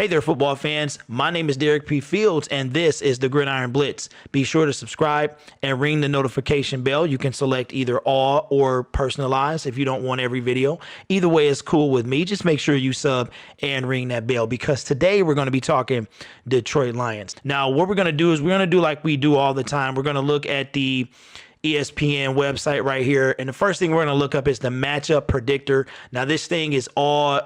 Hey there, football fans. My name is Derek P. Fields, and this is the Gridiron Blitz. Be sure to subscribe and ring the notification bell. You can select either all or personalize if you don't want every video. Either way is cool with me. Just make sure you sub and ring that bell, because today we're going to be talking Detroit Lions. Now, what we're going to do is we're going to do like we do all the time. We're going to look at the ESPN website right here, and the first thing we're going to look up is the matchup predictor. Now, this thing is all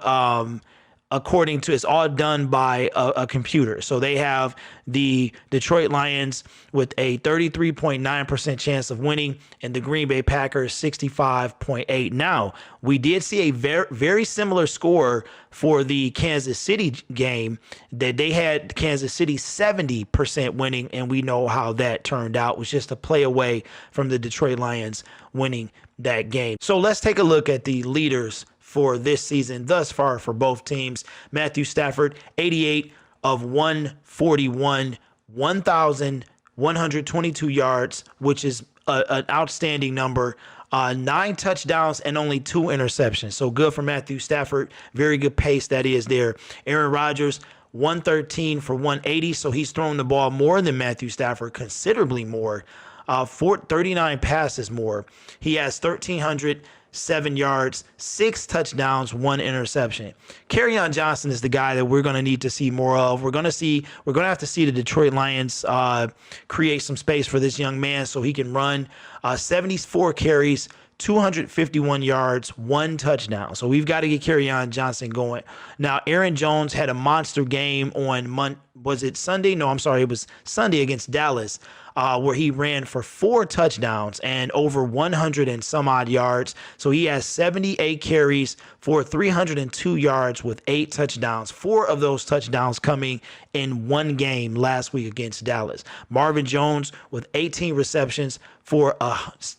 it's all done by a computer. So they have the Detroit Lions with a 33.9% chance of winning and the Green Bay Packers 65.8. Now, we did see a very similar score for the Kansas City game, that they had Kansas City 70% winning, and we know how that turned out. It was just a play away from the Detroit Lions winning that game. So let's take a look at the leaders for this season thus far for both teams. Matthew Stafford, 88 of 141, 1,122 yards, which is an outstanding number. 9 touchdowns and only 2 interceptions. So good for Matthew Stafford. Very good pace that is there. Aaron Rodgers, 113 for 180. So he's thrown the ball more than Matthew Stafford, considerably more. 39 passes more. He has 1,307 yards, 6 touchdowns, 1 interception. Kerryon Johnson is the guy that we're going to need to see more of. We're going to have to see the Detroit Lions create some space for this young man so he can run. 74 carries, 251 yards, 1 touchdown. So we've got to get Kerryon Johnson going. Now, Aaron Jones had a monster game on was it Sunday? No, I'm sorry. It was Sunday against Dallas, where he ran for 4 touchdowns and over 100 and some odd yards. So he has 78 carries for 302 yards with 8 touchdowns. 4 of those touchdowns coming in one game last week against Dallas. Marvin Jones with 18 receptions for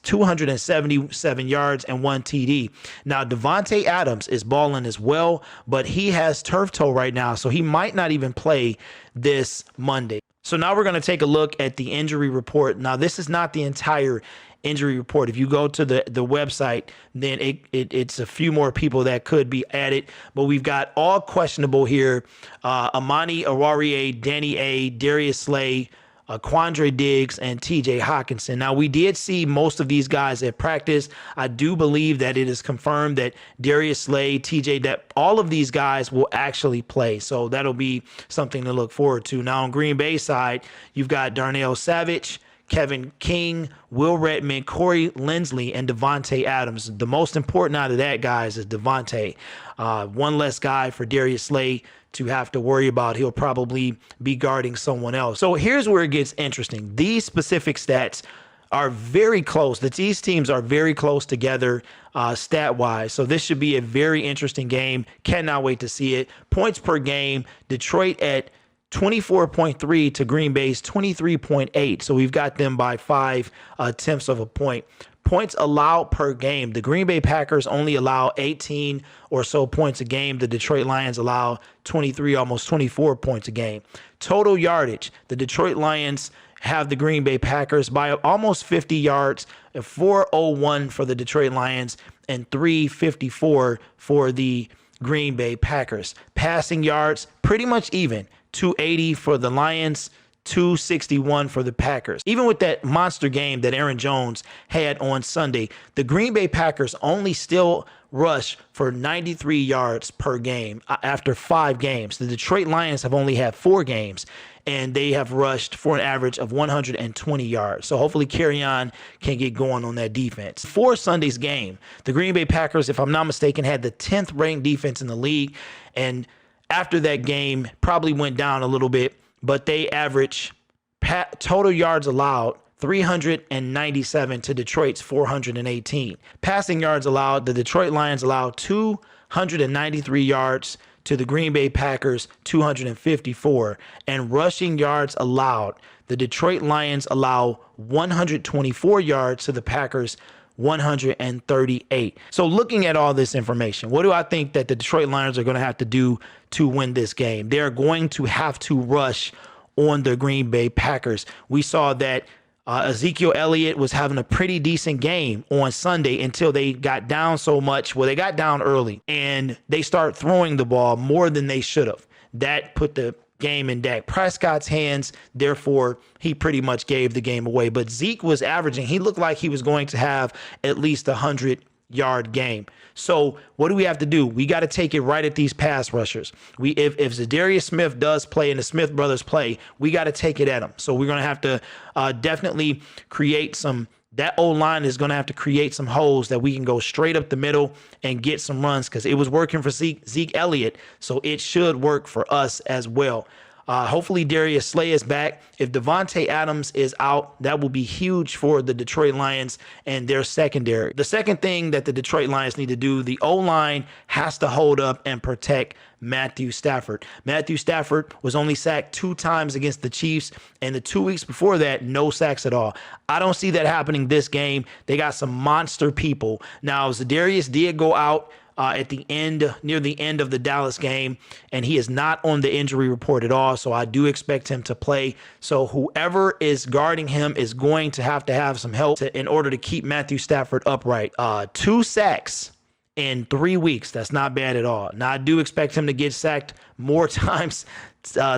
277 yards and 1 TD. Now, Devontae Adams is balling as well, but he has turf toe right now, so he might not even play this Monday. So now we're going to take a look at the injury report. Now, this is not the entire injury report. If you go to the website, then it's a few more people that could be added. But we've got all questionable here. Amani Oruwariye, Danny A., Darius Slay, Quandre Diggs, and TJ Hawkinson. Now, we did see most of these guys at practice. I do believe that it is confirmed that Darius Slay, TJ, that all of these guys will actually play. So that'll be something to look forward to. Now, on Green Bay side, you've got Darnell Savage, Kevin King, Will Redmond, Corey Linsley, and Devontae Adams. The most important out of that, guys, is Devontae. One less guy for Darius Slay to have to worry about. He'll probably be guarding someone else. So here's where it gets interesting. These specific stats are very close. These teams are very close together stat-wise. So this should be a very interesting game. Cannot wait to see it. Points per game, Detroit at 24.3 to Green Bay's 23.8. So we've got them by 5/10 of a point. Points allowed per game. The Green Bay Packers only allow 18 or so points a game. The Detroit Lions allow 23, almost 24 points a game. Total yardage. The Detroit Lions have the Green Bay Packers by almost 50 yards, 401 for the Detroit Lions and 354 for the Green Bay Packers. Passing yards, pretty much even. 280 for the Lions, 261 for the Packers. Even with that monster game that Aaron Jones had on Sunday, the Green Bay Packers only still rush for 93 yards per game after 5 games. The Detroit Lions have only had 4 games, and they have rushed for an average of 120 yards. So hopefully Kerryon can get going on that defense. For Sunday's game, the Green Bay Packers, if I'm not mistaken, had the 10th ranked defense in the league, and after that game probably went down a little bit, but they average total yards allowed 397 to Detroit's 418. Passing yards allowed, the Detroit Lions allowed 293 yards to the Green Bay Packers 254. And rushing yards allowed, the Detroit Lions allow 124 yards to the Packers 138. So looking at all this information, what do I think that the Detroit Lions are going to have to do to win this game? They're going to have to rush on the Green Bay Packers. We saw that Ezekiel Elliott was having a pretty decent game on Sunday until they got down so much. Well, they got down early and they start throwing the ball more than they should have. that put the game in Dak Prescott's hands. Therefore, he pretty much gave the game away. But Zeke was averaging. He looked like he was going to have at least 100-yard game. So what do we have to do? We got to take it right at these pass rushers. If Zadarius Smith does play and the Smith brothers play, we got to take it at them. So we're going to have to definitely create some. That O-line is going to have to create some holes that we can go straight up the middle and get some runs, because it was working for Zeke Elliott, so it should work for us as well. Hopefully Darius Slay is back. If Davante Adams is out, that will be huge for the Detroit Lions and their secondary. The second thing that the Detroit Lions need to do, the O-line has to hold up and protect Matthew Stafford. Matthew Stafford was only sacked 2 times against the Chiefs, and the 2 weeks before that, no sacks at all. I don't see that happening this game. They got some monster people. Now, Zadarius did go out at the end, near the end of the Dallas game, and he is not on the injury report at all, so I do expect him to play. So whoever is guarding him is going to have some help in order to keep Matthew Stafford upright. 2 sacks in 3 weeks. That's not bad at all. Now, I do expect him to get sacked more times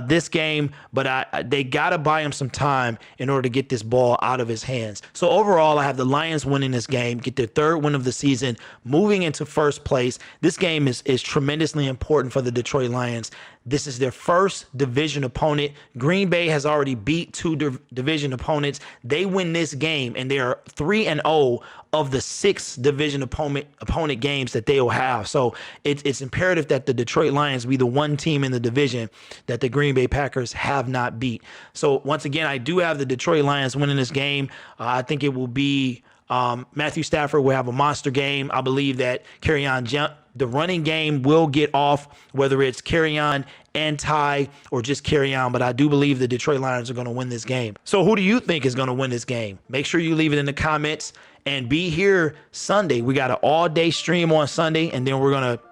this game, but they got to buy him some time in order to get this ball out of his hands. So overall, I have the Lions winning this game, get their 3rd win of the season, moving into 1st place. This game is tremendously important for the Detroit Lions. This is their first division opponent. Green Bay has already beat 2 division opponents. They win this game, and they are 3-0 of the 6 division opponent games that they will have. So it's imperative that the Detroit Lions be the one team in the division that the Green Bay Packers have not beat. So once again, I do have the Detroit Lions winning this game. I think it will be Matthew Stafford will have a monster game. I believe that the running game will get off, whether it's Kerryon and Ty or just Kerryon, but I do believe the Detroit Lions are going to win this game. So who do you think is going to win this game? Make sure you leave it in the comments and be here Sunday. We got an all-day stream on Sunday, and then we're going to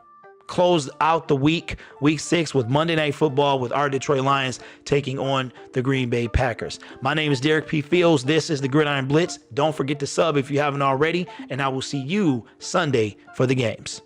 close out the week 6 with Monday Night Football with our Detroit Lions taking on the Green Bay Packers. My name is Derek P. Fields. This is the Gridiron Blitz. Don't forget to sub if you haven't already, and I will see you Sunday for the games.